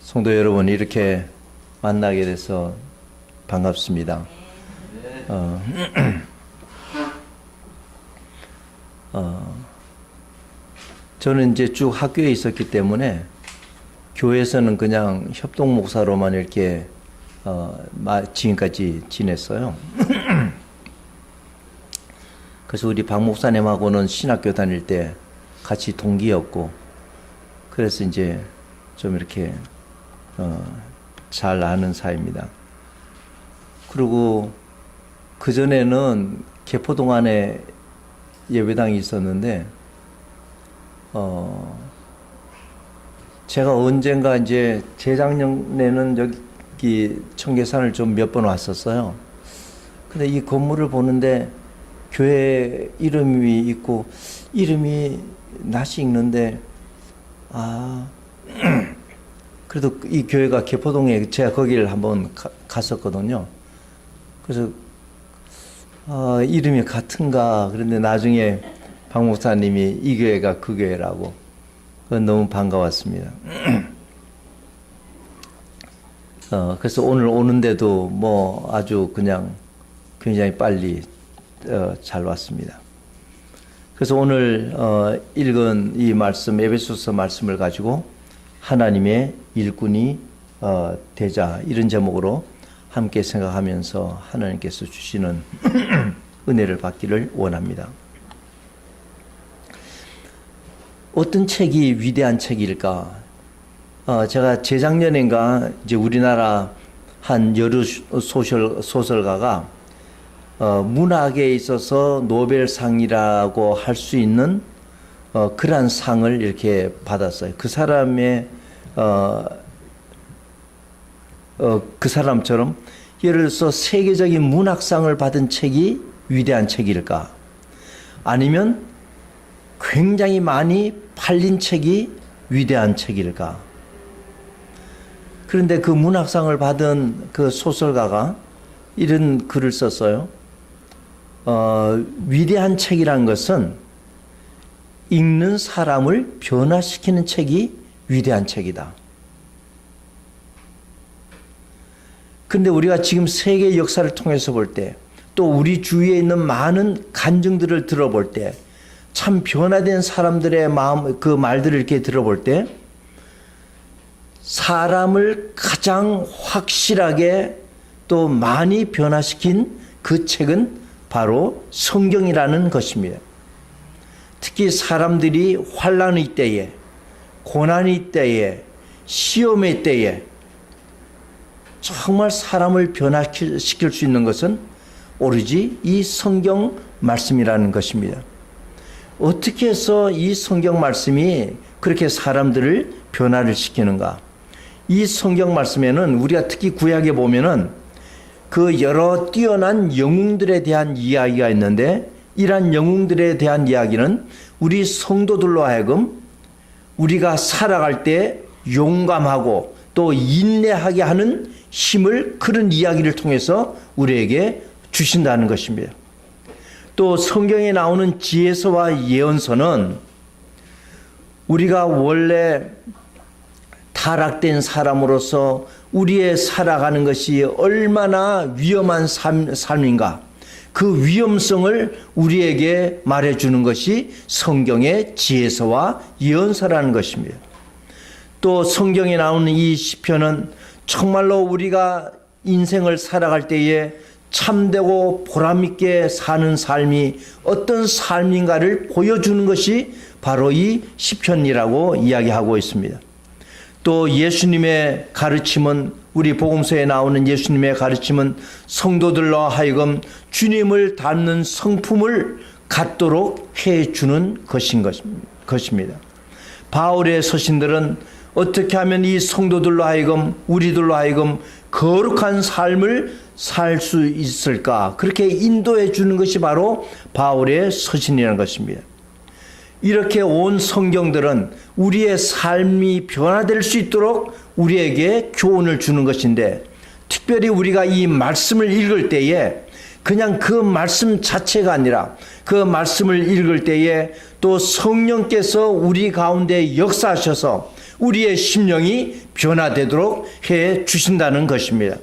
성도 여러분, 이렇게 만나게 돼서 반갑습니다. 저는 이제 쭉 학교에 있었기 때문에 교회에서는 그냥 협동 목사로만 이렇게 지금까지 지냈어요. 그래서 우리 박 목사님하고는 신학교 다닐 때 같이 동기였고, 그래서 이제 좀 이렇게 잘 아는 사이입니다. 그리고 그전에는 개포동안에 예배당이 있었는데, 제가 언젠가 이제 재작년에는 여기 청계산을 좀 몇 번 왔었어요. 근데 이 건물을 보는데 교회 이름이 있고, 이름이 낯이 익는데, 그래도 이 교회가 개포동에 제가 거기를 한번 갔었거든요. 그래서 이름이 같은가. 그런데 나중에 박 목사님이 이 교회가 그 교회라고. 그건 너무 반가웠습니다. 그래서 오늘 오는데도 뭐 아주 그냥 굉장히 빨리 잘 왔습니다. 그래서 오늘 읽은 이 말씀, 에베소서 말씀을 가지고 하나님의 일꾼이 되자, 이런 제목으로 함께 생각하면서 하나님께서 주시는 은혜를 받기를 원합니다. 어떤 책이 위대한 책일까? 제가 재작년인가 이제 우리나라 한 여류 소설가가 문학에 있어서 노벨상이라고 할 수 있는 그러한 상을 이렇게 받았어요. 그 사람의 그 사람처럼 예를 들어서 세계적인 문학상을 받은 책이 위대한 책일까? 아니면 굉장히 많이 팔린 책이 위대한 책일까? 그런데 그 문학상을 받은 그 소설가가 이런 글을 썼어요. 위대한 책이란 것은 읽는 사람을 변화시키는 책이 위대한 책이다. 근데 우리가 지금 세계 역사를 통해서 볼 때, 또 우리 주위에 있는 많은 간증들을 들어볼 때, 참 변화된 사람들의 마음, 그 말들을 이렇게 들어볼 때, 사람을 가장 확실하게 또 많이 변화시킨 그 책은 바로 성경이라는 것입니다. 특히 사람들이 환난의 때에, 고난의 때에, 시험의 때에 정말 사람을 변화시킬 수 있는 것은 오로지 이 성경 말씀이라는 것입니다. 어떻게 해서 이 성경 말씀이 그렇게 사람들을 변화를 시키는가? 이 성경 말씀에는 우리가 특히 구약에 보면은 그 여러 뛰어난 영웅들에 대한 이야기가 있는데, 이러한 영웅들에 대한 이야기는 우리 성도들로 하여금 우리가 살아갈 때 용감하고 또 인내하게 하는 힘을, 그런 이야기를 통해서 우리에게 주신다는 것입니다. 또 성경에 나오는 지혜서와 예언서는 우리가 원래 타락된 사람으로서 우리의 살아가는 것이 얼마나 위험한 삶인가, 그 위험성을 우리에게 말해주는 것이 성경의 지혜서와 예언서라는 것입니다. 또 성경에 나오는 이 시편은 정말로 우리가 인생을 살아갈 때에 참되고 보람있게 사는 삶이 어떤 삶인가를 보여주는 것이 바로 이 시편이라고 이야기하고 있습니다. 또 예수님의 가르침은, 우리 복음서에 나오는 예수님의 가르침은 성도들로 하여금 주님을 닮는 성품을 갖도록 해주는 것입니다. 바울의 서신들은 어떻게 하면 이 성도들로 하여금, 우리들로 하여금 거룩한 삶을 살 수 있을까, 그렇게 인도해 주는 것이 바로 바울의 서신이라는 것입니다. 이렇게 온 성경들은 우리의 삶이 변화될 수 있도록 우리에게 교훈을 주는 것인데, 특별히 우리가 이 말씀을 읽을 때에 그냥 그 말씀 자체가 아니라 그 말씀을 읽을 때에 또 성령께서 우리 가운데 역사하셔서 우리의 심령이 변화되도록 해 주신다는 것입니다.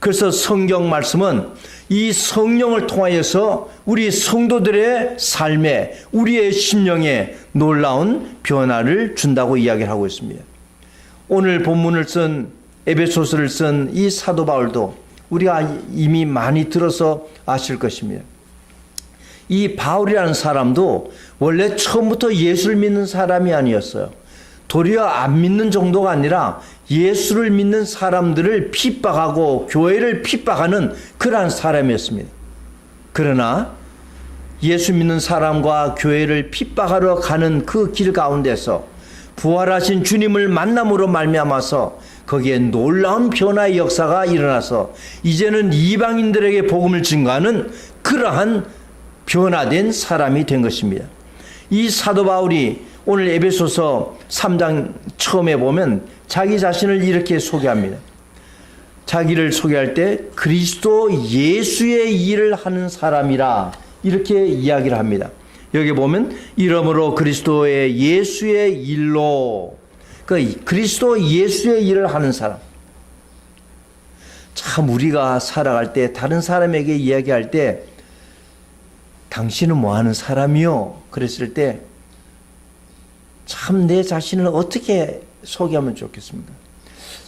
그래서 성경 말씀은 이 성령을 통하여서 우리 성도들의 삶에, 우리의 심령에 놀라운 변화를 준다고 이야기를 하고 있습니다. 오늘 본문을 쓴, 에베소서를 쓴 이 사도 바울도 우리가 이미 많이 들어서 아실 것입니다. 이 바울이라는 사람도 원래 처음부터 예수를 믿는 사람이 아니었어요. 도리어 안 믿는 정도가 아니라 예수를 믿는 사람들을 핍박하고 교회를 핍박하는 그러한 사람이었습니다. 그러나 예수 믿는 사람과 교회를 핍박하러 가는 그 길 가운데서 부활하신 주님을 만남으로 말미암아서 거기에 놀라운 변화의 역사가 일어나서 이제는 이방인들에게 복음을 증거하는 그러한 변화된 사람이 된 것입니다. 이 사도 바울이 오늘 에베소서 3장 처음에 보면 자기 자신을 이렇게 소개합니다. 자기를 소개할 때 그리스도 예수의 일을 하는 사람이라 이렇게 이야기를 합니다. 여기 보면 이러므로 그리스도의 예수의 일로, 그리스도 예수의 일을 하는 사람. 참 우리가 살아갈 때 다른 사람에게 이야기할 때 당신은 뭐 하는 사람이요? 그랬을 때 참 내 자신을 어떻게 소개하면 좋겠습니까?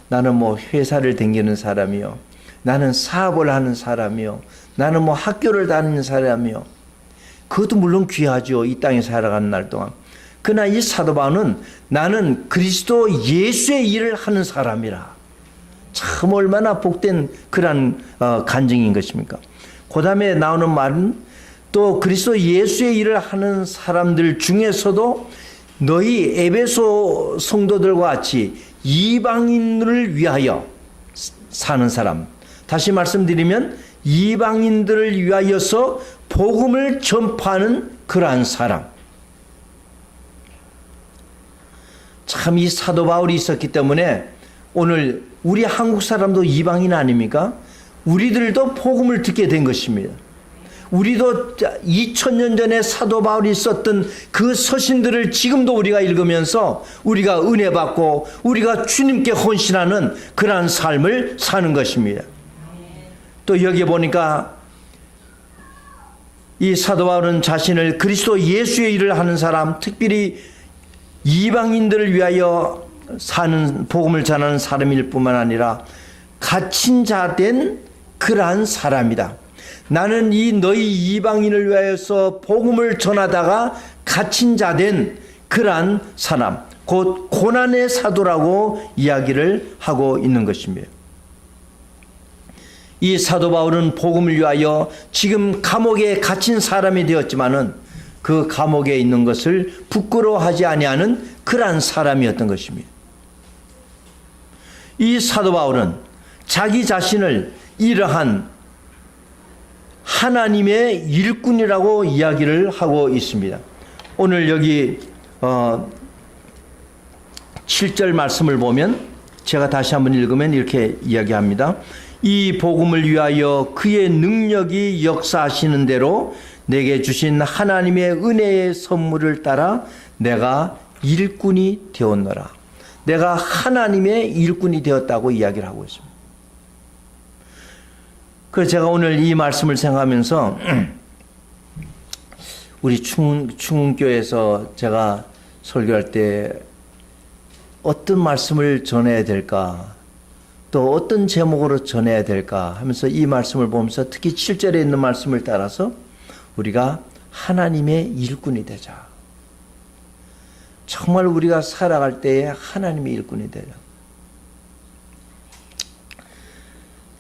나는 뭐 회사를 다니는 사람이요. 나는 사업을 하는 사람이요. 나는 뭐 학교를 다니는 사람이요. 그것도 물론 귀하죠. 이 땅에 살아가는 날 동안. 그러나 이 사도 바울은 나는 그리스도 예수의 일을 하는 사람이라. 참 얼마나 복된 그런 간증인 것입니까? 그 다음에 나오는 말은 또 그리스도 예수의 일을 하는 사람들 중에서도 너희 에베소 성도들과 같이 이방인을 위하여 사는 사람. 다시 말씀드리면 이방인들을 위하여서 복음을 전파하는 그러한 사람. 참 이 사도 바울이 있었기 때문에 오늘 우리 한국 사람도 이방인 아닙니까? 우리들도 복음을 듣게 된 것입니다. 우리도 2000년 전에 사도 바울이 썼던 그 서신들을 지금도 우리가 읽으면서 우리가 은혜 받고 우리가 주님께 헌신하는 그러한 삶을 사는 것입니다. 또 여기 보니까 이 사도 바울은 자신을 그리스도 예수의 일을 하는 사람, 특별히 이방인들을 위하여 사는 복음을 전하는 사람일 뿐만 아니라 갇힌 자 된 그러한 사람이다. 나는 이 너희 이방인을 위하여서 복음을 전하다가 갇힌 자 된 그러한 사람, 곧 고난의 사도라고 이야기를 하고 있는 것입니다. 이 사도 바울은 복음을 위하여 지금 감옥에 갇힌 사람이 되었지만은 그 감옥에 있는 것을 부끄러워하지 아니하는 그러한 사람이었던 것입니다. 이 사도 바울은 자기 자신을 이러한 하나님의 일꾼이라고 이야기를 하고 있습니다. 오늘 여기 7절 말씀을 보면 제가 다시 한번 읽으면 이렇게 이야기합니다. 이 복음을 위하여 그의 능력이 역사하시는 대로 내게 주신 하나님의 은혜의 선물을 따라 내가 일꾼이 되었노라. 내가 하나님의 일꾼이 되었다고 이야기를 하고 있습니다. 그래서 제가 오늘 이 말씀을 생각하면서 우리 충운교회에서 제가 설교할 때 어떤 말씀을 전해야 될까, 또 어떤 제목으로 전해야 될까 하면서 이 말씀을 보면서 특히 7절에 있는 말씀을 따라서 우리가 하나님의 일꾼이 되자. 정말 우리가 살아갈 때에 하나님의 일꾼이 되자.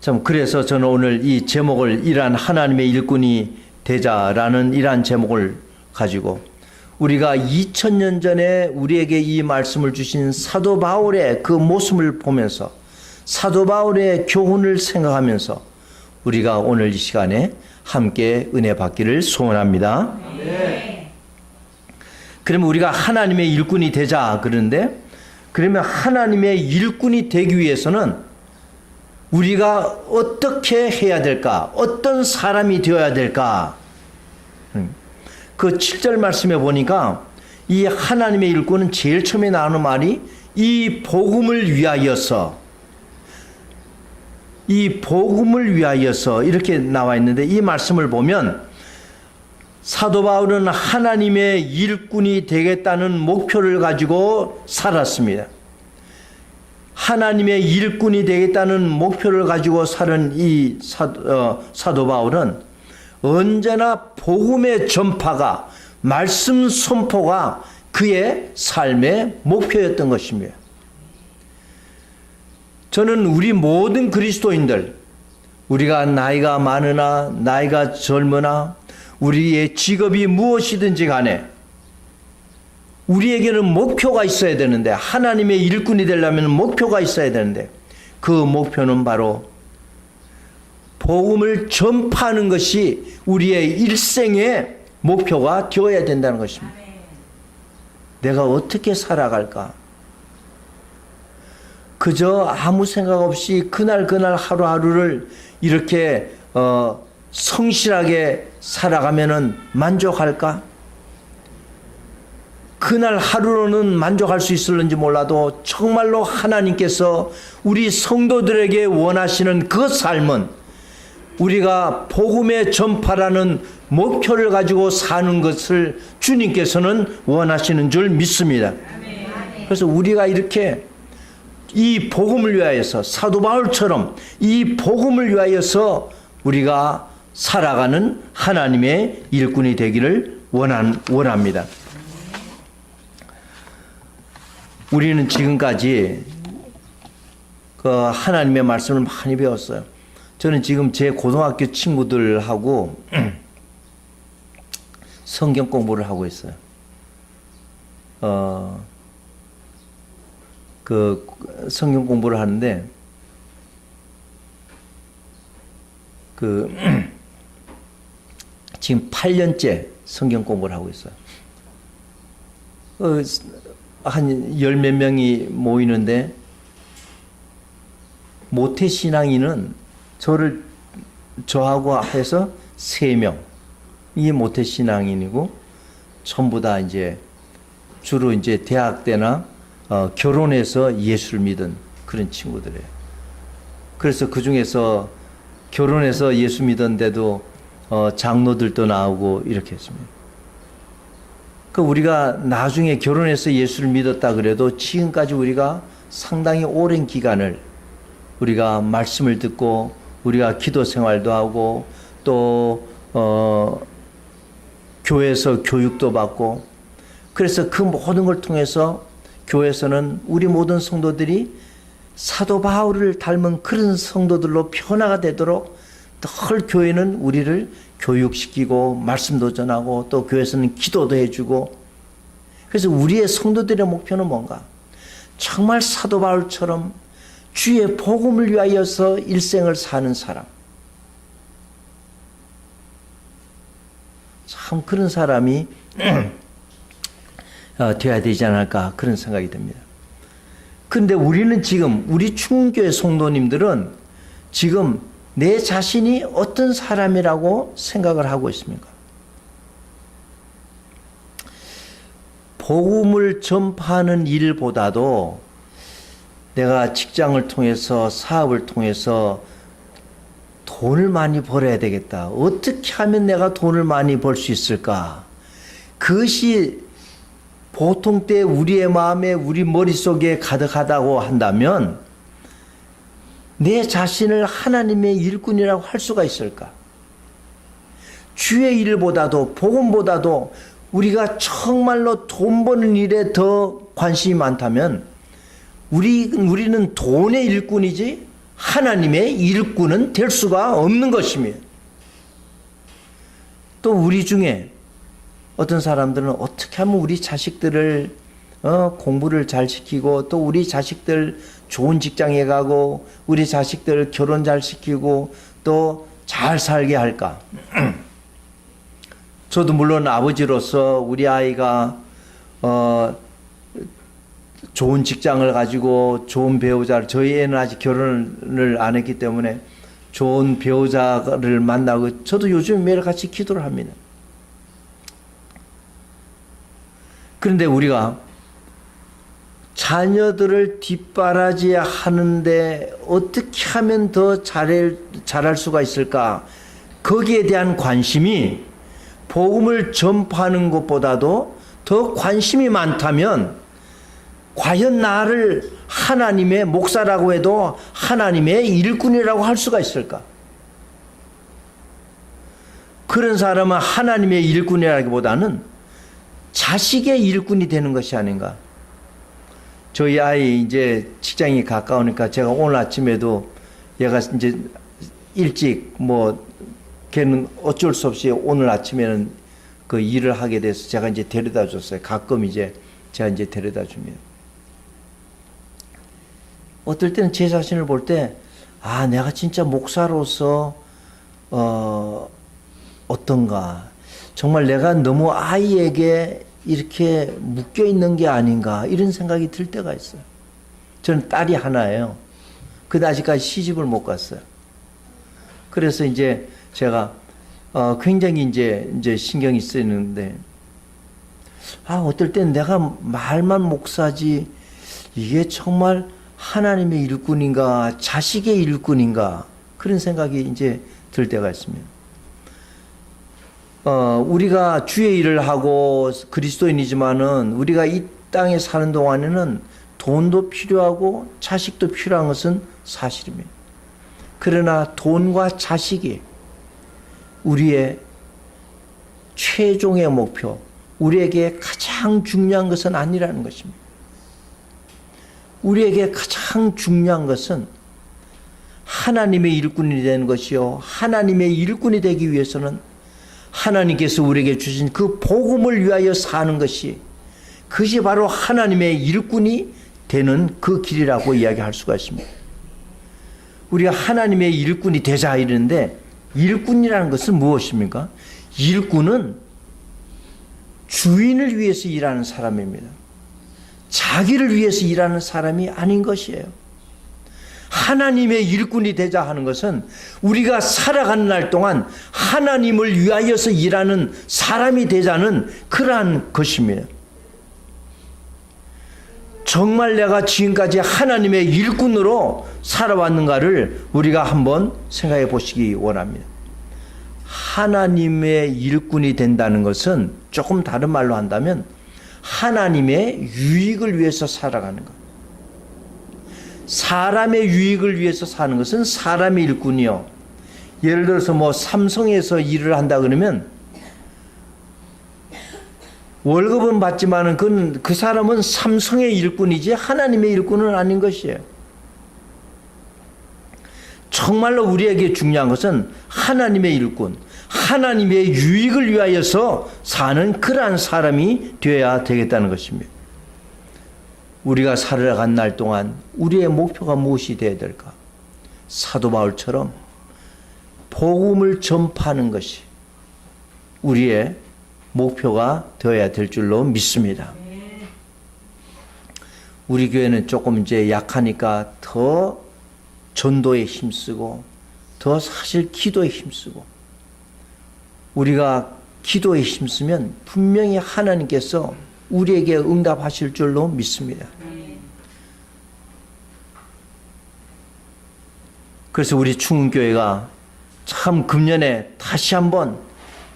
참 그래서 저는 오늘 이 제목을 이러한 하나님의 일꾼이 되자라는 이러한 제목을 가지고 우리가 2000년 전에 우리에게 이 말씀을 주신 사도 바울의 그 모습을 보면서 사도 바울의 교훈을 생각하면서 우리가 오늘 이 시간에 함께 은혜 받기를 소원합니다. 네. 그러면 우리가 하나님의 일꾼이 되자 그러는데, 그러면 하나님의 일꾼이 되기 위해서는 우리가 어떻게 해야 될까? 어떤 사람이 되어야 될까? 그 7절 말씀에 보니까 이 하나님의 일꾼은 제일 처음에 나오는 말이 이 복음을 위하여서 이렇게 나와 있는데, 이 말씀을 보면 사도 바울은 하나님의 일꾼이 되겠다는 목표를 가지고 살았습니다. 하나님의 일꾼이 되겠다는 목표를 가지고 살은 이 사도 바울은 언제나 복음의 전파가, 말씀 선포가 그의 삶의 목표였던 것입니다. 저는 우리 모든 그리스도인들, 우리가 나이가 많으나 나이가 젊으나 우리의 직업이 무엇이든지 간에 우리에게는 목표가 있어야 되는데, 하나님의 일꾼이 되려면 목표가 있어야 되는데, 그 목표는 바로 복음을 전파하는 것이 우리의 일생의 목표가 되어야 된다는 것입니다. 내가 어떻게 살아갈까? 그저 아무 생각 없이 그날 하루하루를 이렇게 성실하게 살아가면은 만족할까? 그날 하루로는 만족할 수 있을는지 몰라도 정말로 하나님께서 우리 성도들에게 원하시는 그 삶은 우리가 복음의 전파라는 목표를 가지고 사는 것을 주님께서는 원하시는 줄 믿습니다. 그래서 우리가 이렇게 이 복음을 위하여서, 사도 바울처럼 이 복음을 위하여서 우리가 살아가는 하나님의 일꾼이 되기를 원합니다. 우리는 지금까지 그 하나님의 말씀을 많이 배웠어요. 저는 지금 제 고등학교 친구들하고 성경 공부를 하고 있어요. 그 성경 공부를 하는데, 지금 8년째 성경 공부를 하고 있어요. 한 열 몇 명이 모이는데, 모태신앙인은 저하고 해서 3명. 이게 모태신앙인이고, 전부 다 주로 대학 때나 결혼해서 예수를 믿은 그런 친구들이에요. 그래서 그 중에서 결혼해서 예수 믿었는데도 장로들도 나오고 이렇게 했습니다. 우리가 나중에 결혼해서 예수를 믿었다 그래도 지금까지 우리가 상당히 오랜 기간을 우리가 말씀을 듣고 우리가 기도 생활도 하고 또 교회에서 교육도 받고, 그래서 그 모든 걸 통해서 교회에서는 우리 모든 성도들이 사도 바울을 닮은 그런 성도들로 변화가 되도록 늘 교회는 우리를 교육시키고 말씀도 전하고 또 교회에서는 기도도 해주고, 그래서 우리의 성도들의 목표는 뭔가? 정말 사도 바울처럼 주의 복음을 위하여서 일생을 사는 사람, 참 그런 사람이 되어야 되지 않을까, 그런 생각이 듭니다. 그런데 우리는 지금, 우리 충교회 성도님들은 지금 내 자신이 어떤 사람이라고 생각을 하고 있습니까? 복음을 전파하는 일보다도 내가 직장을 통해서, 사업을 통해서 돈을 많이 벌어야 되겠다. 어떻게 하면 내가 돈을 많이 벌 수 있을까? 그것이 보통 때 우리의 마음에, 우리 머릿속에 가득하다고 한다면 내 자신을 하나님의 일꾼이라고 할 수가 있을까? 주의 일보다도, 복음보다도 우리가 정말로 돈 버는 일에 더 관심이 많다면 우리는 돈의 일꾼이지 하나님의 일꾼은 될 수가 없는 것입니다. 또 우리 중에 어떤 사람들은 어떻게 하면 우리 자식들을 공부를 잘 시키고 또 우리 자식들 좋은 직장에 가고 우리 자식들 결혼 잘 시키고 또 잘 살게 할까? 저도 물론 아버지로서 우리 아이가 좋은 직장을 가지고 좋은 배우자를, 저희 애는 아직 결혼을 안 했기 때문에 좋은 배우자를 만나고, 저도 요즘 매일같이 기도를 합니다. 그런데 우리가 자녀들을 뒷바라지 하는데 어떻게 하면 더 잘할 수가 있을까? 거기에 대한 관심이 복음을 전파하는 것보다도 더 관심이 많다면 과연 나를 하나님의 목사라고 해도 하나님의 일꾼이라고 할 수가 있을까? 그런 사람은 하나님의 일꾼이라기보다는 자식의 일꾼이 되는 것이 아닌가? 저희 아이 이제 직장이 가까우니까 제가 오늘 아침에도 얘가 이제 일찍 걔는 어쩔 수 없이 오늘 아침에는 그 일을 하게 돼서 제가 이제 데려다 줬어요. 가끔 이제 제가 이제 데려다 줍니다. 어떨 때는 제 자신을 볼 때, 내가 진짜 목사로서, 어떤가. 정말 내가 너무 아이에게 이렇게 묶여 있는 게 아닌가. 이런 생각이 들 때가 있어요. 저는 딸이 하나예요. 근데 아직까지 시집을 못 갔어요. 그래서 이제 제가 굉장히 이제 신경이 쓰이는데, 어떨 땐 내가 말만 목사지, 이게 정말 하나님의 일꾼인가, 자식의 일꾼인가, 그런 생각이 이제 들 때가 있습니다. 우리가 주의 일을 하고 그리스도인이지만은 우리가 이 땅에 사는 동안에는 돈도 필요하고 자식도 필요한 것은 사실입니다. 그러나 돈과 자식이 우리의 최종의 목표, 우리에게 가장 중요한 것은 아니라는 것입니다. 우리에게 가장 중요한 것은 하나님의 일꾼이 되는 것이요. 하나님의 일꾼이 되기 위해서는 하나님께서 우리에게 주신 그 복음을 위하여 사는 것이, 그것이 바로 하나님의 일꾼이 되는 그 길이라고 이야기할 수가 있습니다. 우리가 하나님의 일꾼이 되자 이러는데, 일꾼이라는 것은 무엇입니까? 일꾼은 주인을 위해서 일하는 사람입니다. 자기를 위해서 일하는 사람이 아닌 것이에요. 하나님의 일꾼이 되자 하는 것은 우리가 살아가는 날 동안 하나님을 위하여서 일하는 사람이 되자는 그러한 것입니다. 정말 내가 지금까지 하나님의 일꾼으로 살아왔는가를 우리가 한번 생각해 보시기 원합니다. 하나님의 일꾼이 된다는 것은 조금 다른 말로 한다면 하나님의 유익을 위해서 살아가는 것. 사람의 유익을 위해서 사는 것은 사람의 일꾼이요. 예를 들어서 삼성에서 일을 한다 그러면 월급은 받지만은 그 사람은 삼성의 일꾼이지 하나님의 일꾼은 아닌 것이에요. 정말로 우리에게 중요한 것은 하나님의 일꾼, 하나님의 유익을 위하여서 사는 그러한 사람이 되어야 되겠다는 것입니다. 우리가 살아간 날 동안 우리의 목표가 무엇이 되어야 될까? 사도 바울처럼 복음을 전파하는 것이 우리의 목표가 되어야 될 줄로 믿습니다. 우리 교회는 조금 이제 약하니까 더 전도에 힘쓰고 더 사실 기도에 힘쓰고, 우리가 기도에 힘쓰면 분명히 하나님께서 우리에게 응답하실 줄로 믿습니다. 그래서 우리 충운교회가 참 금년에 다시 한번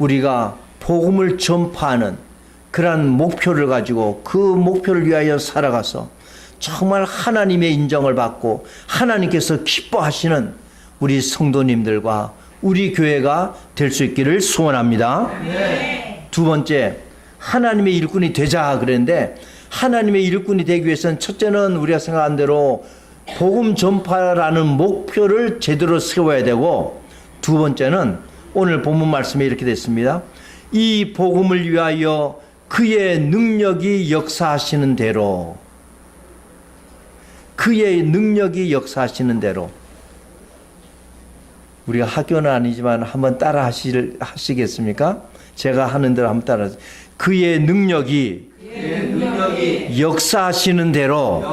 우리가 복음을 전파하는 그러한 목표를 가지고 그 목표를 위하여 살아가서 정말 하나님의 인정을 받고 하나님께서 기뻐하시는 우리 성도님들과 우리 교회가 될 수 있기를 소원합니다. 네. 두 번째, 하나님의 일꾼이 되자 그랬는데, 하나님의 일꾼이 되기 위해서는 첫째는 우리가 생각한 대로 복음 전파라는 목표를 제대로 세워야 되고, 두 번째는 오늘 본문 말씀에 이렇게 됐습니다. 이 복음을 위하여 그의 능력이 역사하시는 대로, 그의 능력이 역사하시는 대로. 우리가 학교는 아니지만 한번 따라 하시겠습니까? 제가 하는 대로 한번 따라 하세요. 그의 능력이 역사하시는 대로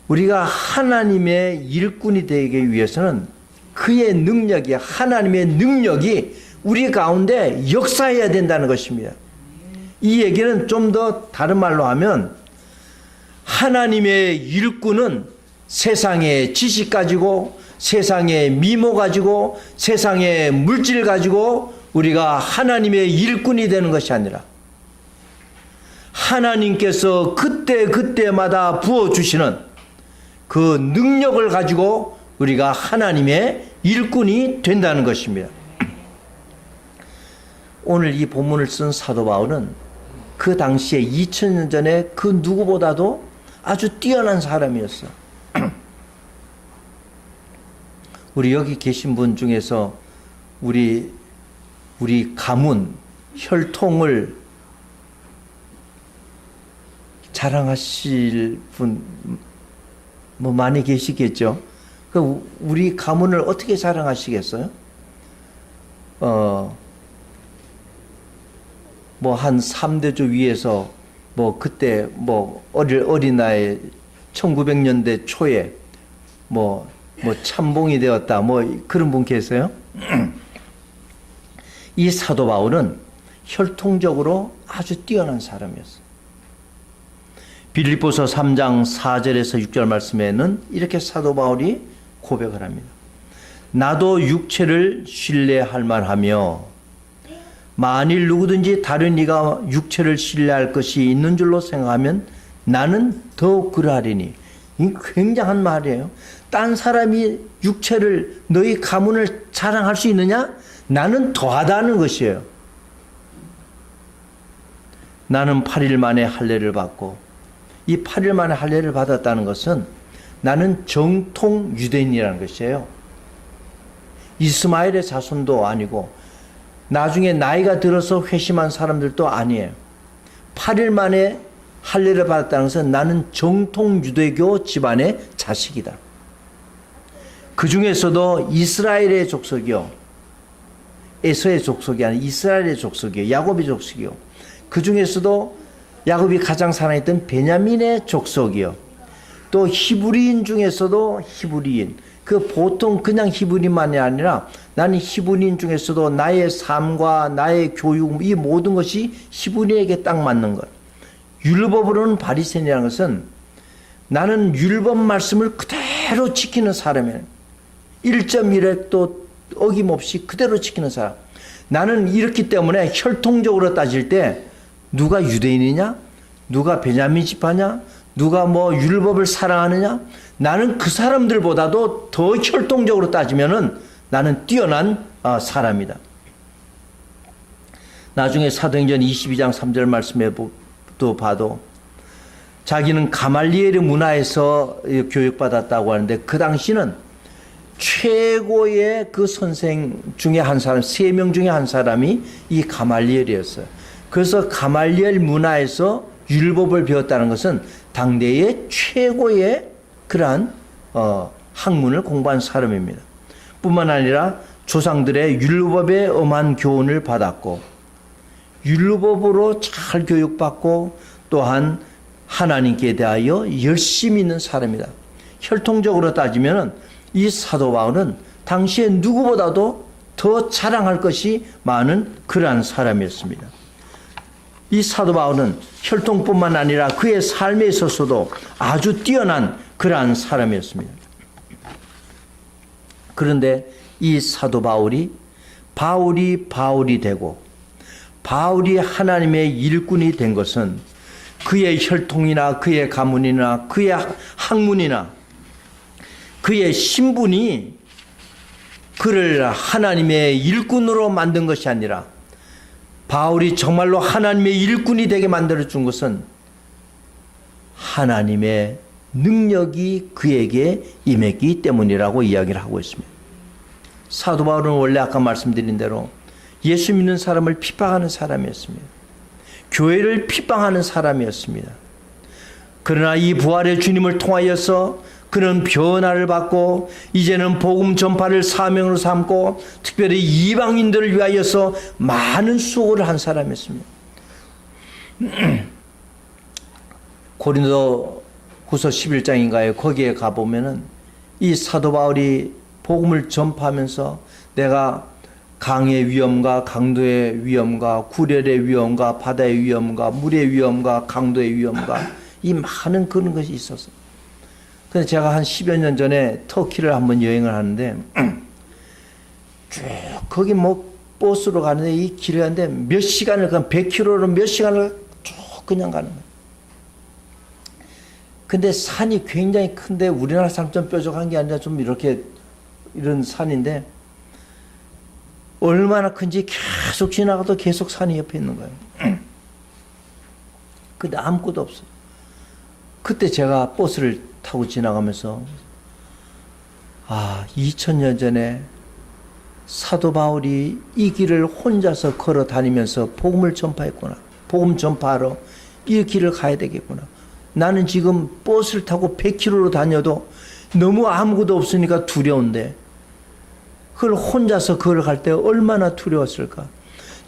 우리가 하나님의 일꾼이 되기 위해서는 그의 능력이, 하나님의 능력이 우리 가운데 역사해야 된다는 것입니다. 이 얘기는 좀 더 다른 말로 하면 하나님의 일꾼은 세상의 지식 가지고, 세상의 미모 가지고, 세상의 물질 가지고 우리가 하나님의 일꾼이 되는 것이 아니라 하나님께서 그때마다 부어주시는 그 능력을 가지고 우리가 하나님의 일꾼이 된다는 것입니다. 오늘 이 본문을 쓴 사도 바울은 그 당시에 2000년 전에 그 누구보다도 아주 뛰어난 사람이었어. 우리 여기 계신 분 중에서 우리 가문, 혈통을 자랑하실 분 뭐 많이 계시겠죠. 그 우리 가문을 어떻게 자랑하시겠어요? 뭐 한 3대조 위에서 뭐 그때 뭐 어린 나이에 1900년대 초에 뭐 참봉이 되었다 뭐 그런 분 계세요? 이 사도 바울은 혈통적으로 아주 뛰어난 사람이었어요. 빌립보서 3장 4절에서 6절 말씀에는 이렇게 사도 바울이 고백을 합니다. 나도 육체를 신뢰할 만하며 만일 누구든지 다른 이가 육체를 신뢰할 것이 있는 줄로 생각하면 나는 더욱 그러하리니. 이 굉장한 말이에요. 딴 사람이 육체를 너희 가문을 자랑할 수 있느냐? 나는 더하다는 것이에요. 나는 8일 만에 할례를 받고, 이 8일 만에 할례를 받았다는 것은 나는 정통 유대인이라는 것이에요. 이스마엘의 자손도 아니고 나중에 나이가 들어서 회심한 사람들도 아니에요. 8일 만에 할례를 받았다는 것은 나는 정통 유대교 집안의 자식이다. 그 중에서도 이스라엘의 족속이요, 에서의 족속이 아니라 이스라엘의 족속이요, 야곱의 족속이요, 그 중에서도 야곱이 가장 사랑했던 베냐민의 족속이요, 또 히브리인 중에서도 히브리인, 그 보통 그냥 히브리만이 아니라 나는 히브리인 중에서도 나의 삶과 나의 교육, 이 모든 것이 히브리에게 딱 맞는 것. 율법으로는 바리새인이라는 것은 나는 율법 말씀을 그대로 지키는 사람이에요. 1.1획도 어김없이 그대로 지키는 사람. 나는 이렇기 때문에 혈통적으로 따질 때 누가 유대인이냐? 누가 베냐민 지파냐? 누가 뭐 율법을 사랑하느냐? 나는 그 사람들보다도 더 혈통적으로 따지면은 나는 뛰어난 사람이다. 나중에 사도행전 22장 3절 말씀에도 봐도 자기는 가말리엘의 문화에서 교육받았다고 하는데 그 당시는 최고의 그 선생 중에 한 사람, 3명 중에 한 사람이 이 가말리엘이었어요. 그래서 가말리엘 문화에서 율법을 배웠다는 것은 당대의 최고의 그러한 학문을 공부한 사람입니다. 뿐만 아니라 조상들의 율법에 엄한 교훈을 받았고 율법으로 잘 교육받고 또한 하나님께 대하여 열심히 있는 사람이다. 혈통적으로 따지면 이 사도 바울은 당시에 누구보다도 더 자랑할 것이 많은 그러한 사람이었습니다. 이 사도 바울은 혈통뿐만 아니라 그의 삶에 있어서도 아주 뛰어난 그러한 사람이었습니다. 그런데 이 사도 바울이 되고 바울이 하나님의 일꾼이 된 것은 그의 혈통이나 그의 가문이나 그의 학문이나 그의 신분이 그를 하나님의 일꾼으로 만든 것이 아니라 바울이 정말로 하나님의 일꾼이 되게 만들어준 것은 하나님의 능력이 그에게 임했기 때문이라고 이야기를 하고 있습니다. 사도 바울은 원래 아까 말씀드린 대로 예수 믿는 사람을 핍박하는 사람이었습니다. 교회를 핍박하는 사람이었습니다. 그러나 이 부활의 주님을 통하여서 그는 변화를 받고 이제는 복음 전파를 사명으로 삼고 특별히 이방인들을 위하여서 많은 수고를 한 사람이었습니다. 고린도 후서 11장인가요? 거기에 가보면은 이 사도 바울이 복음을 전파하면서 내가 강의 위험과 강도의 위험과 구렬의 위험과 바다의 위험과 물의 위험과 강도의 위험과 이 많은 그런 것이 있었어요. 근데 제가 한 10여 년 전에 터키를 한번 여행을 하는데 쭉 거기 뭐 버스로 가는데 이 길을 가는데 몇 시간을 그냥 100km로 몇 시간을 쭉 그냥 가는 거예요. 근데 산이 굉장히 큰데 우리나라 산처럼 뾰족한 게 아니라 좀 이렇게 이런 산인데 얼마나 큰지 계속 지나가도 계속 산이 옆에 있는 거예요. 근데 아무것도 없어요. 그때 제가 버스를 타고 지나가면서 2000년 전에 사도 바울이 이 길을 혼자서 걸어 다니면서 복음을 전파했구나. 복음 전파하러 이 길을 가야 되겠구나. 나는 지금 버스를 타고 100km로 다녀도 너무 아무것도 없으니까 두려운데 그걸 혼자서 걸어갈 때 얼마나 두려웠을까.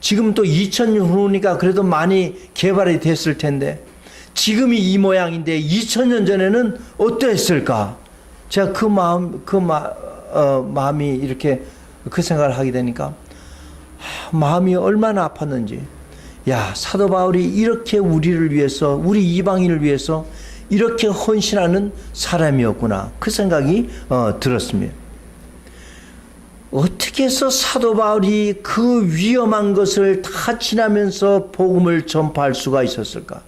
지금 또 2000년 후니까 그래도 많이 개발이 됐을 텐데 지금이 이 모양인데 2000년 전에는 어떠했을까. 제가 마음이 이렇게 그 생각을 하게 되니까 마음이 얼마나 아팠는지. 야, 사도 바울이 이렇게 우리를 위해서, 우리 이방인을 위해서 이렇게 헌신하는 사람이었구나. 그 생각이 들었습니다. 어떻게 해서 사도 바울이 그 위험한 것을 다 지나면서 복음을 전파할 수가 있었을까?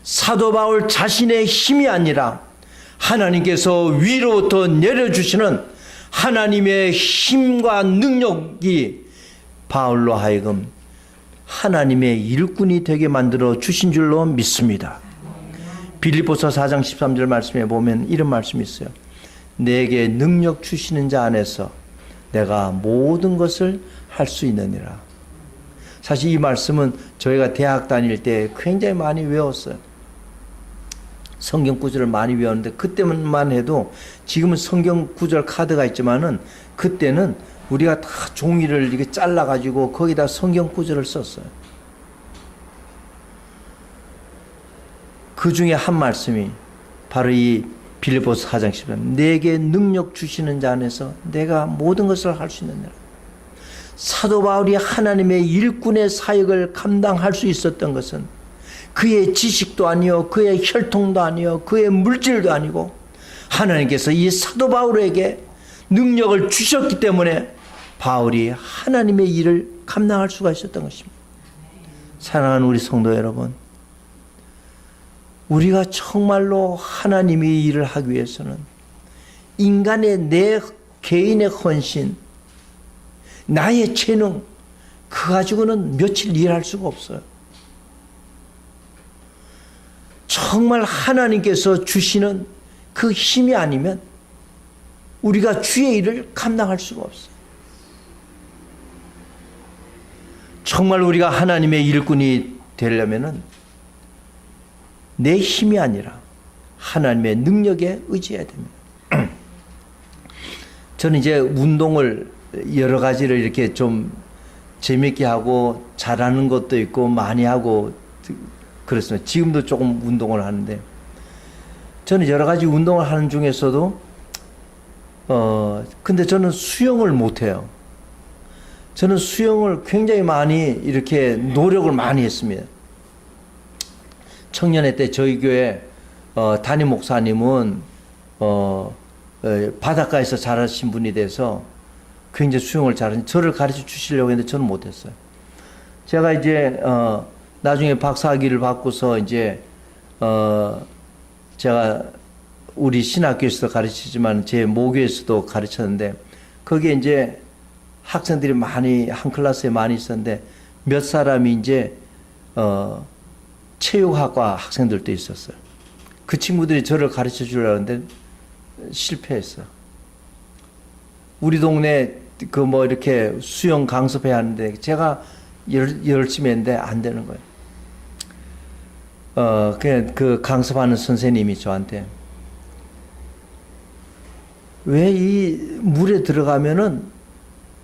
사도 바울 자신의 힘이 아니라 하나님께서 위로부터 내려주시는 하나님의 힘과 능력이 바울로 하여금 하나님의 일꾼이 되게 만들어 주신 줄로 믿습니다. 빌립보서 4장 13절 말씀에 보면 이런 말씀이 있어요. 내게 능력 주시는 자 안에서 내가 모든 것을 할 수 있느니라. 사실 이 말씀은 저희가 대학 다닐 때 굉장히 많이 외웠어요. 성경 구절을 많이 외웠는데 그때만 해도 지금은 성경 구절 카드가 있지만은 그때는 우리가 다 종이를 이렇게 잘라가지고 거기다 성경 구절을 썼어요. 그 중에 한 말씀이 바로 이 빌립보서 4장 10절 내게 능력 주시는 자 안에서 내가 모든 것을 할 수 있느니라. 사도 바울이 하나님의 일꾼의 사역을 감당할 수 있었던 것은 그의 지식도 아니요 그의 혈통도 아니요 그의 물질도 아니고 하나님께서 이 사도 바울에게 능력을 주셨기 때문에 바울이 하나님의 일을 감당할 수가 있었던 것입니다. 사랑하는 우리 성도 여러분, 우리가 정말로 하나님의 일을 하기 위해서는 인간의 내 개인의 헌신, 나의 재능, 그거 가지고는 며칠 일할 수가 없어요. 정말 하나님께서 주시는 그 힘이 아니면 우리가 주의 일을 감당할 수가 없어요. 정말 우리가 하나님의 일꾼이 되려면은 내 힘이 아니라 하나님의 능력에 의지해야 됩니다. 저는 이제 운동을 여러 가지를 이렇게 좀 재밌게 하고 잘하는 것도 있고 많이 하고 그렇습니다. 지금도 조금 운동을 하는데 저는 여러 가지 운동을 하는 중에서도 근데 저는 수영을 못해요. 저는 수영을 굉장히 많이 이렇게 노력을 많이 했습니다. 청년회 때 저희 교회 담임 목사님은 바닷가에서 자라신 분이 돼서 굉장히 수영을 잘하는 저를 가르쳐 주시려고 했는데 저는 못했어요. 제가 이제 나중에 박사학위를 받고서 이제 제가 우리 신학교에서도 가르치지만 제 모교에서도 가르쳤는데 거기에 이제 학생들이 많이 한 클래스에 많이 있었는데 몇 사람이 이제 체육학과 학생들도 있었어요. 그 친구들이 저를 가르쳐 주려고 했는데 실패했어요. 우리 동네 그 뭐 이렇게 수영 강습해야 하는데 제가 열심히 했는데 안 되는 거예요. 그냥 그 강습하는 선생님이 저한테 왜 이 물에 들어가면은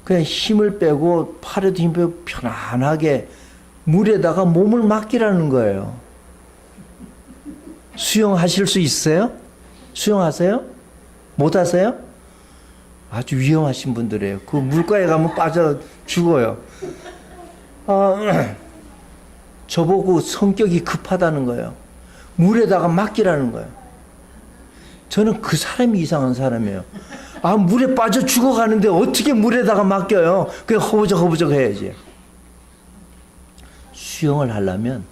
그냥 힘을 빼고 팔에도 힘 빼고 편안하게 물에다가 몸을 맡기라는 거예요. 수영하실 수 있어요? 수영하세요? 못하세요? 아주 위험하신 분들이에요. 그 물가에 가면 빠져 죽어요. 저보고 성격이 급하다는 거예요. 물에다가 맡기라는 거예요. 저는 그 사람이 이상한 사람이에요. 아, 물에 빠져 죽어가는데 어떻게 물에다가 맡겨요? 그냥 허우적허우적 해야지. 수영을 하려면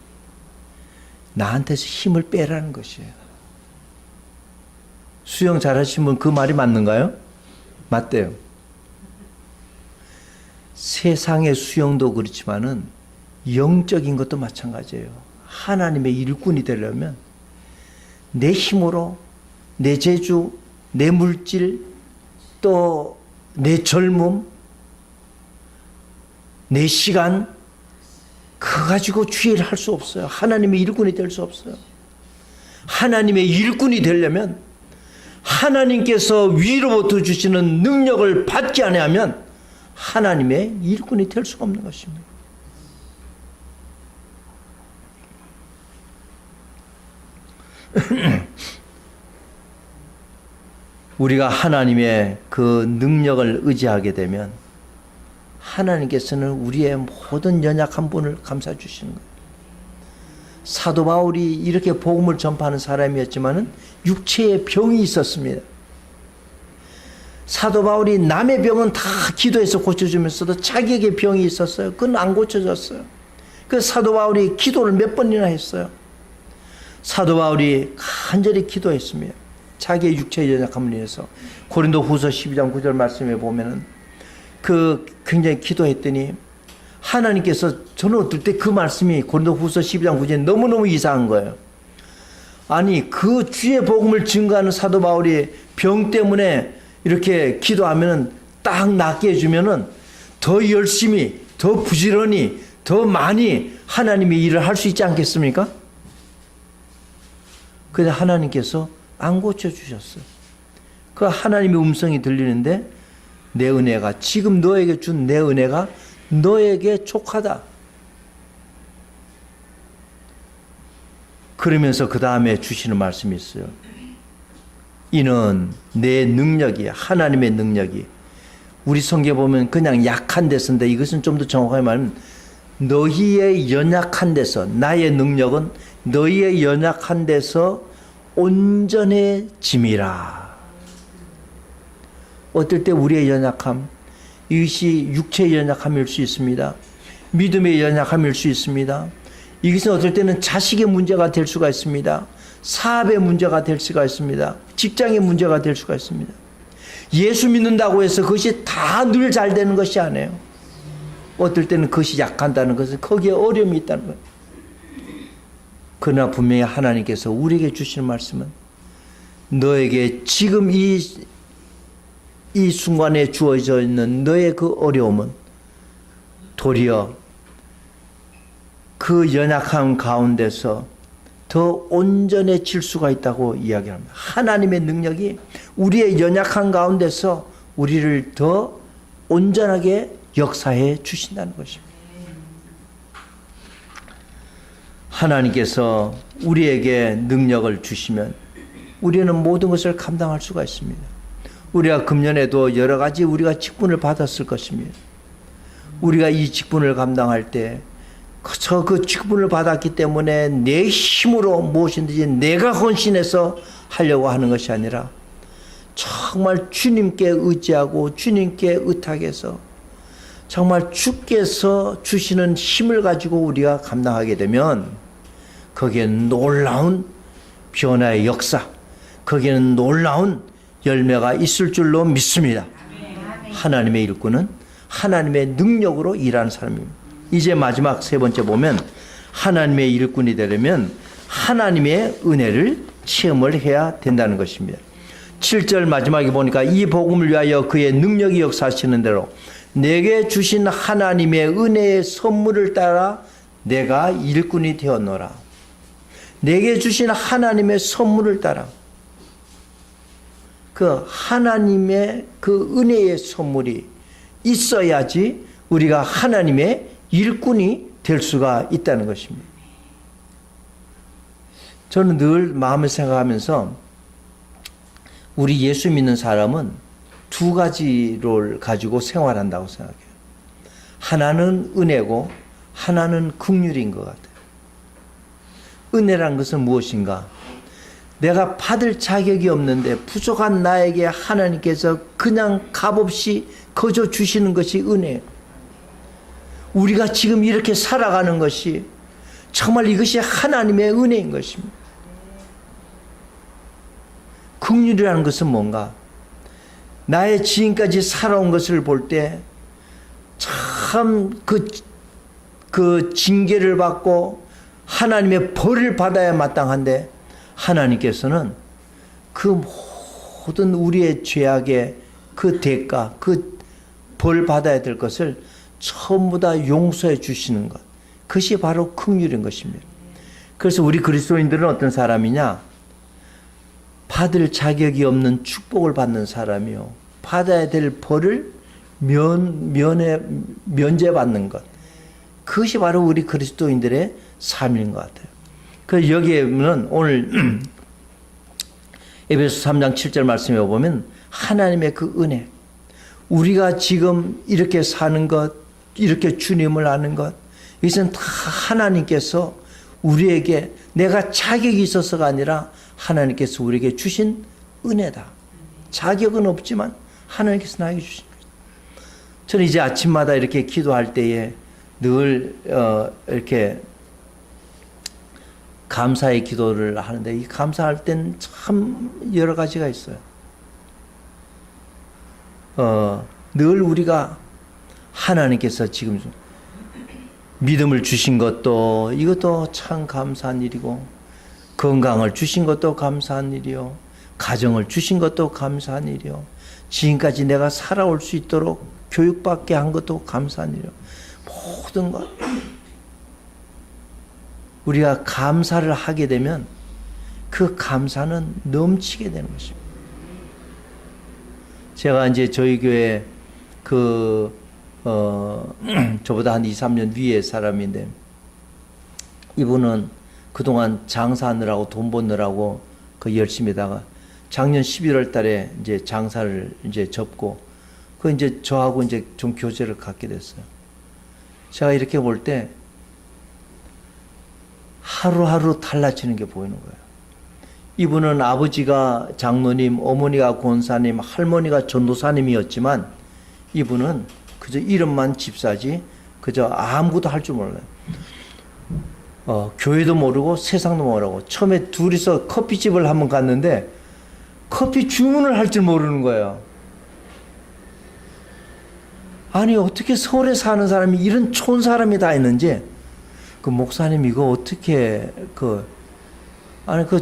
나한테서 힘을 빼라는 것이에요. 수영 잘하시는 분 그 말이 맞는가요? 맞대요. 세상의 수영도 그렇지만은 영적인 것도 마찬가지예요. 하나님의 일꾼이 되려면 내 힘으로, 내 재주, 내 물질, 또 내 젊음, 내 시간, 그거 가지고 주의를 할 수 없어요. 하나님의 일꾼이 될 수 없어요. 하나님의 일꾼이 되려면 하나님께서 위로부터 주시는 능력을 받지 아니하면 하나님의 일꾼이 될 수가 없는 것입니다. 우리가 하나님의 그 능력을 의지하게 되면 하나님께서는 우리의 모든 연약한 분을 감싸 주시는 거예요. 사도 바울이 이렇게 복음을 전파하는 사람이었지만은 육체의 병이 있었습니다. 사도 바울이 남의 병은 다 기도해서 고쳐주면서도 자기에게 병이 있었어요. 그건 안 고쳐졌어요. 그래서 사도 바울이 기도를 몇 번이나 했어요. 사도 바울이 간절히 기도했습니다. 자기의 육체의 연약함을 위해서. 고린도 후서 12장 9절 말씀에 보면은 굉장히 기도했더니 하나님께서, 저는 어떨 때 그 말씀이 고린도 후서 12장 9절에 너무너무 이상한 거예요. 아니, 그 주의 복음을 증거하는 사도 바울이 병 때문에 이렇게 기도하면은 딱 낫게 해주면은 더 열심히, 더 부지런히, 더 많이 하나님의 일을 할 수 있지 않겠습니까? 그런데 하나님께서 안 고쳐주셨어요. 그 하나님의 음성이 들리는데 내 은혜가, 지금 너에게 준 내 은혜가 너에게 족하다. 그러면서 그 다음에 주시는 말씀이 있어요. 이는 내 능력이, 하나님의 능력이, 우리 성경에 보면 그냥 약한 데서인데 이것은 좀 더 정확하게 말하면 너희의 연약한 데서, 나의 능력은 너희의 연약한 데서 온전해짐이라. 어떨 때 우리의 연약함, 이것이 육체의 연약함일 수 있습니다. 믿음의 연약함일 수 있습니다. 이것은 어떨 때는 자식의 문제가 될 수가 있습니다. 사업의 문제가 될 수가 있습니다. 직장의 문제가 될 수가 있습니다. 예수 믿는다고 해서 그것이 다 늘 잘 되는 것이 아니에요. 어떨 때는 그것이 약한다는 것은 거기에 어려움이 있다는 거예요. 그러나 분명히 하나님께서 우리에게 주시는 말씀은 너에게 지금 이 순간에 주어져 있는 너의 그 어려움은 도리어 그 연약함 가운데서 더 온전해질 수가 있다고 이야기합니다. 하나님의 능력이 우리의 연약한 가운데서 우리를 더 온전하게 역사해 주신다는 것입니다. 하나님께서 우리에게 능력을 주시면 우리는 모든 것을 감당할 수가 있습니다. 우리가 금년에도 여러 가지 우리가 직분을 받았을 것입니다. 우리가 이 직분을 감당할 때 그 직분을 받았기 때문에 내 힘으로 무엇이든지 내가 헌신해서 하려고 하는 것이 아니라 정말 주님께 의지하고 주님께 의탁해서 정말 주께서 주시는 힘을 가지고 우리가 감당하게 되면 거기에는 놀라운 변화의 역사, 거기에는 놀라운 열매가 있을 줄로 믿습니다. 하나님의 일꾼은 하나님의 능력으로 일하는 사람입니다. 이제 마지막 세 번째 보면 하나님의 일꾼이 되려면 하나님의 은혜를 체험을 해야 된다는 것입니다. 7절 마지막에 보니까 이 복음을 위하여 그의 능력이 역사하시는 대로 내게 주신 하나님의 은혜의 선물을 따라 내가 일꾼이 되었노라. 내게 주신 하나님의 선물을 따라, 그 하나님의 그 은혜의 선물이 있어야지 우리가 하나님의 일꾼이 될 수가 있다는 것입니다. 저는 늘 마음을 생각하면서 우리 예수 믿는 사람은 두 가지를 가지고 생활한다고 생각해요. 하나는 은혜고 하나는 긍휼인 것 같아요. 은혜란 것은 무엇인가? 내가 받을 자격이 없는데 부족한 나에게 하나님께서 그냥 값없이 거저 주시는 것이 은혜예요. 우리가 지금 이렇게 살아가는 것이 정말 이것이 하나님의 은혜인 것입니다. 긍휼이라는 것은 뭔가? 나의 지금까지 살아온 것을 볼 때 참 그 징계를 받고 하나님의 벌을 받아야 마땅한데 하나님께서는 그 모든 우리의 죄악의 그 대가, 그 벌 받아야 될 것을 전부 다 용서해 주시는 것. 그것이 바로 긍휼인 것입니다. 그래서 우리 그리스도인들은 어떤 사람이냐? 받을 자격이 없는 축복을 받는 사람이요. 받아야 될 벌을 면제받는 것. 그것이 바로 우리 그리스도인들의 삶인 것 같아요. 그래서 여기에는 오늘 에베소 3장 7절 말씀에 보면 하나님의 그 은혜, 우리가 지금 이렇게 사는 것, 이렇게 주님을 아는 것, 이것은 다 하나님께서 우리에게 내가 자격이 있어서가 아니라 하나님께서 우리에게 주신 은혜다. 자격은 없지만 하나님께서 나에게 주신 거죠. 저는 이제 아침마다 이렇게 기도할 때에 늘 이렇게 감사의 기도를 하는데 이 감사할 땐 참 여러 가지가 있어요. 늘 우리가 하나님께서 지금 믿음을 주신 것도 이것도 참 감사한 일이고, 건강을 주신 것도 감사한 일이요, 가정을 주신 것도 감사한 일이요, 지금까지 내가 살아올 수 있도록 교육받게 한 것도 감사한 일이요. 모든 것 우리가 감사를 하게 되면 그 감사는 넘치게 되는 것입니다. 제가 이제 저희 교회 저보다 한 2, 3년 위에 사람인데, 이분은 그동안 장사하느라고 돈 버느라고 열심히 다가 작년 11월 달에 이제 장사를 이제 접고, 이제 저하고 이제 좀 교제를 갖게 됐어요. 제가 이렇게 볼 때 하루하루 달라지는 게 보이는 거예요. 이분은 아버지가 장로님, 어머니가 권사님, 할머니가 전도사님이었지만 이분은 그저 이름만 집사지 그저 아무것도 할 줄 몰라요. 교회도 모르고 세상도 모르고, 처음에 둘이서 커피집을 한번 갔는데 커피 주문을 할 줄 모르는 거예요. 아니 어떻게 서울에 사는 사람이 이런 촌 사람이 다 있는지, 그 목사님 이거 어떻게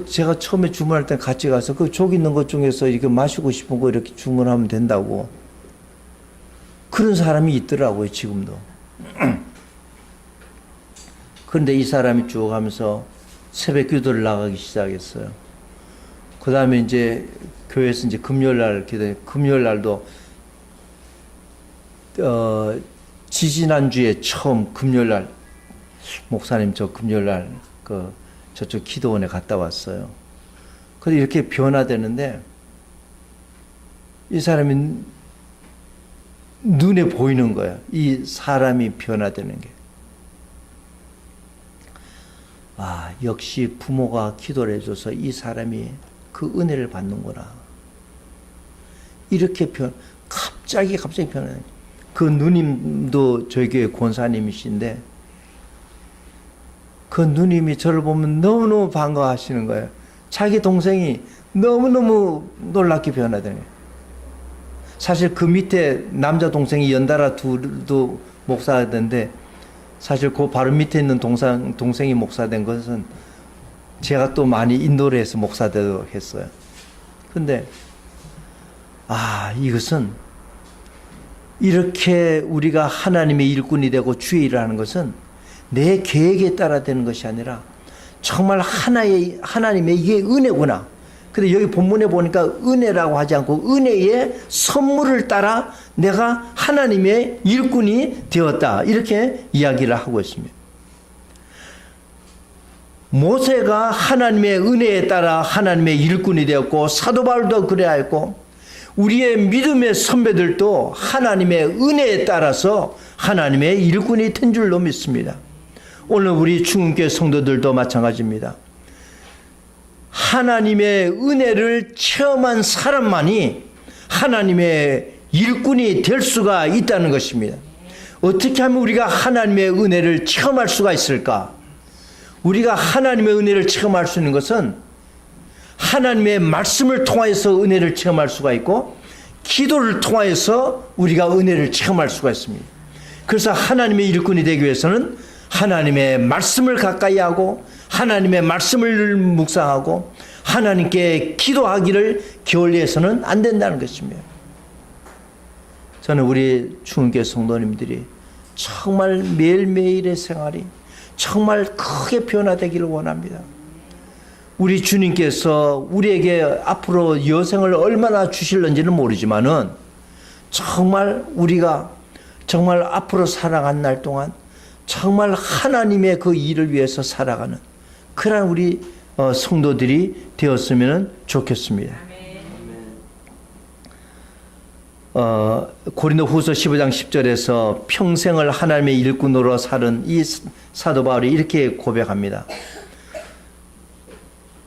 제가 처음에 주문할 때 같이 가서 저기 있는 것 중에서 이렇게 마시고 싶은 거 이렇게 주문하면 된다고. 그런 사람이 있더라고요, 지금도. 그런데 이 사람이 쭉 하면서 새벽 기도를 나가기 시작했어요. 그 다음에 이제 교회에서 이제 금요일날 기도해. 금요일날도 지지난주에 처음 금요일날 목사님 저 금요일날 저쪽 기도원에 갔다 왔어요. 그런데 이렇게 변화되는데 이 사람이 눈에 보이는 거야. 이 사람이 변화되는 게. 역시 부모가 기도를 해줘서 이 사람이 그 은혜를 받는구나. 이렇게 갑자기 변화해. 그 누님도 저희 교회 권사님이신데 그 누님이 저를 보면 너무너무 반가워하시는 거예요. 자기 동생이 너무너무 놀랍게 변화되는 거예요. 사실 그 밑에 남자 동생이 연달아 둘도 목사되는데, 사실 그 바로 밑에 있는 동생이 목사된 것은 제가 또 많이 인도를 해서 목사되도록 했어요. 근데 이것은 이렇게 우리가 하나님의 일꾼이 되고 주의 일을 하는 것은 내 계획에 따라 되는 것이 아니라 정말 하나님의 이게 은혜구나. 근데 여기 본문에 보니까 은혜라고 하지 않고 은혜의 선물을 따라 내가 하나님의 일꾼이 되었다, 이렇게 이야기를 하고 있습니다. 모세가 하나님의 은혜에 따라 하나님의 일꾼이 되었고, 사도 바울도 그래야 했고, 우리의 믿음의 선배들도 하나님의 은혜에 따라서 하나님의 일꾼이 된 줄로 믿습니다. 오늘 우리 중흥교회 성도들도 마찬가지입니다. 하나님의 은혜를 체험한 사람만이 하나님의 일꾼이 될 수가 있다는 것입니다. 어떻게 하면 우리가 하나님의 은혜를 체험할 수가 있을까? 우리가 하나님의 은혜를 체험할 수 있는 것은 하나님의 말씀을 통하여서 은혜를 체험할 수가 있고 기도를 통하여서 우리가 은혜를 체험할 수가 있습니다. 그래서 하나님의 일꾼이 되기 위해서는 하나님의 말씀을 가까이 하고 하나님의 말씀을 묵상하고 하나님께 기도하기를 게을리해서는 안 된다는 것입니다. 저는 우리 중흥교회 성도님들이 정말 매일매일의 생활이 정말 크게 변화되기를 원합니다. 우리 주님께서 우리에게 앞으로 여생을 얼마나 주실는지는 모르지만은 정말 우리가 정말 앞으로 살아간 날 동안 정말 하나님의 그 일을 위해서 살아가는 그런 우리 성도들이 되었으면 좋겠습니다. 고린도후서 15장 10절에서 평생을 하나님의 일꾼으로 살은 이 사도 바울이 이렇게 고백합니다.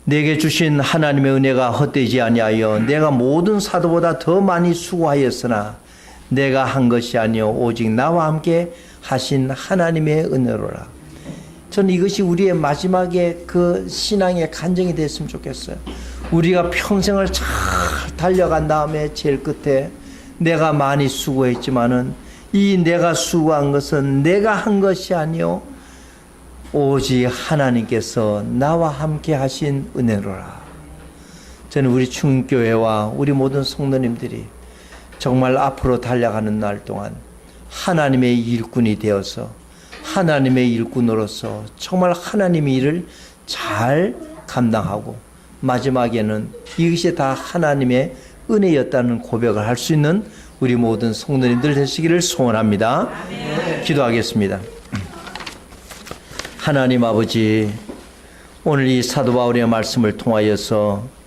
내게 주신 하나님의 은혜가 헛되지 아니하여 내가 모든 사도보다 더 많이 수고하였으나 내가 한 것이 아니요 오직 나와 함께 하신 하나님의 은혜로라. 저는 이것이 우리의 마지막에 그 신앙의 간증이 됐으면 좋겠어요. 우리가 평생을 잘 달려간 다음에 제일 끝에 내가 많이 수고했지만은 이 내가 수고한 것은 내가 한 것이 아니요 오직 하나님께서 나와 함께 하신 은혜로라. 저는 우리 중교회와 우리 모든 성도님들이 정말 앞으로 달려가는 날 동안 하나님의 일꾼이 되어서 하나님의 일꾼으로서 정말 하나님의 일을 잘 감당하고 마지막에는 이것이 다 하나님의 은혜였다는 고백을 할 수 있는 우리 모든 성도님들 되시기를 소원합니다. 아멘. 기도하겠습니다. 하나님 아버지, 오늘 이 사도 바울의 말씀을 통하여서